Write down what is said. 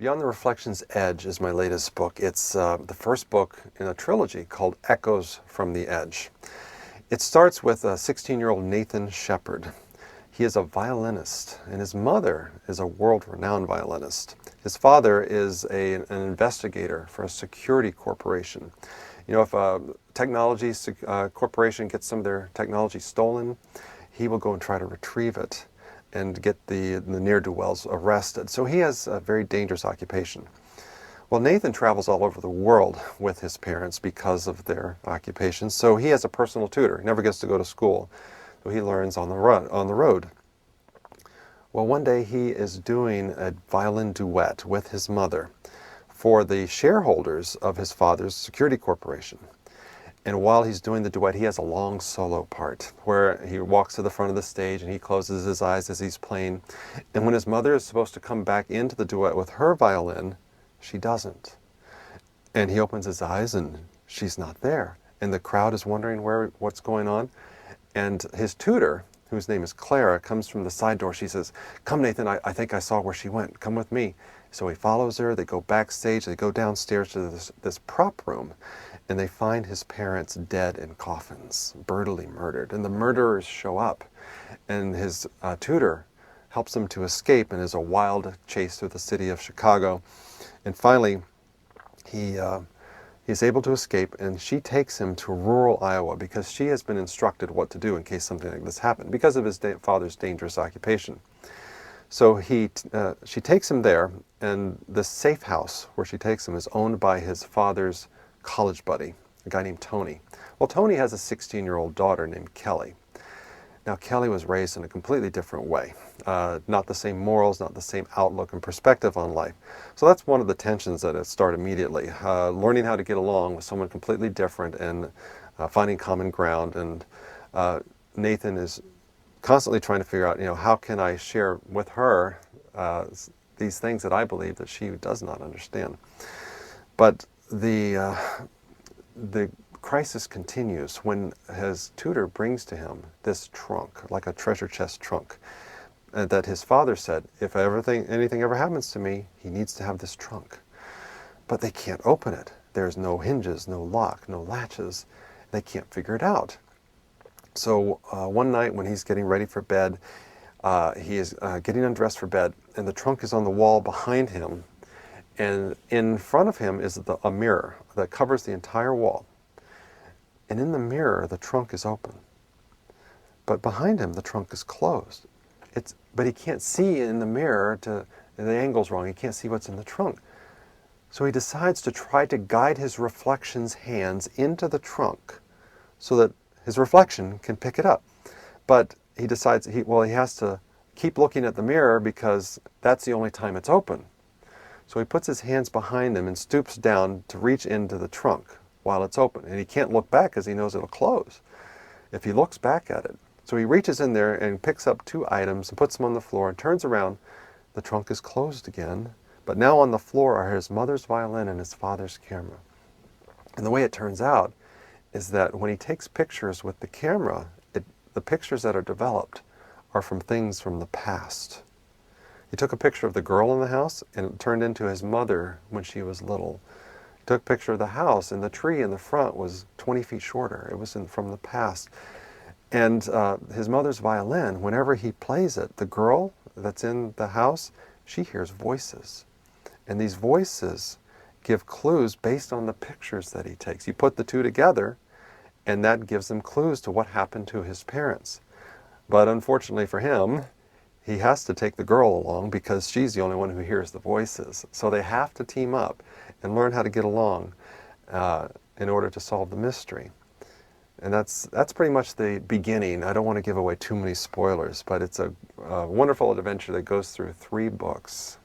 Beyond the Reflection's Edge is my latest book. It's the first book in a trilogy called Echoes from the Edge. It starts with a 16-year-old Nathan Shepard. He is a violinist, and his mother is a world-renowned violinist. His father is an investigator for a security corporation. You know, if a technology corporation gets some of their technology stolen, he will go and try to retrieve it and get the ne'er-do-wells arrested. So he has a very dangerous occupation. Well, Nathan travels all over the world with his parents because of their occupations, so he has a personal tutor. He never gets to go to school, so he learns on the road. Well, one day he is doing a violin duet with his mother for the shareholders of his father's security corporation. And while he's doing the duet, he has a long solo part where he walks to the front of the stage and he closes his eyes as he's playing. And when his mother is supposed to come back into the duet with her violin, she doesn't. And he opens his eyes and she's not there. And the crowd is wondering what's going on. And his tutor, whose name is Clara, comes from the side door. She says, "Come, Nathan, I think I saw where she went. Come with me." So he follows her. They go backstage. They go downstairs to this prop room. And they find his parents dead in coffins, brutally murdered. And the murderers show up. And his tutor helps him to escape, and is a wild chase through the city of Chicago. And finally, he's able to escape, and she takes him to rural Iowa because she has been instructed what to do in case something like this happened because of his father's dangerous occupation. So she takes him there, and the safe house where she takes him is owned by his father's college buddy, a guy named Tony. Well, Tony has a 16-year-old daughter named Kelly. Now, Kelly was raised in a completely different way. Not the same morals, not the same outlook and perspective on life. So that's one of the tensions that start immediately. Learning how to get along with someone completely different and finding common ground. And Nathan is constantly trying to figure out, how can I share with her these things that I believe that she does not understand. But the crisis continues when his tutor brings to him this trunk, like a treasure chest trunk, that his father said, if anything ever happens to me, he needs to have this trunk. But they can't open it. There's no hinges, no lock, no latches. They can't figure it out. So one night when he's getting ready for bed, he is getting undressed for bed, and the trunk is on the wall behind him. And in front of him is a mirror that covers the entire wall. And in the mirror, the trunk is open. But behind him, the trunk is closed. But he can't see in the mirror, the angle's wrong. He can't see what's in the trunk. So he decides to try to guide his reflection's hands into the trunk so that his reflection can pick it up. But he decides, he has to keep looking at the mirror because that's the only time it's open. So he puts his hands behind him and stoops down to reach into the trunk while it's open. And he can't look back because he knows it'll close if he looks back at it. So he reaches in there and picks up 2 items and puts them on the floor and turns around. The trunk is closed again, but now on the floor are his mother's violin and his father's camera. And the way it turns out is that when he takes pictures with the camera, the pictures that are developed are from things from the past. He took a picture of the girl in the house, and it turned into his mother when she was little. He took a picture of the house, and the tree in the front was 20 feet shorter. It was from the past. And his mother's violin, whenever he plays it, the girl that's in the house, she hears voices. And these voices give clues based on the pictures that he takes. You put the two together, and that gives them clues to what happened to his parents. But unfortunately for him, he has to take the girl along because she's the only one who hears the voices. So they have to team up and learn how to get along in order to solve the mystery. And that's pretty much the beginning. I don't want to give away too many spoilers, but it's a wonderful adventure that goes through 3 books.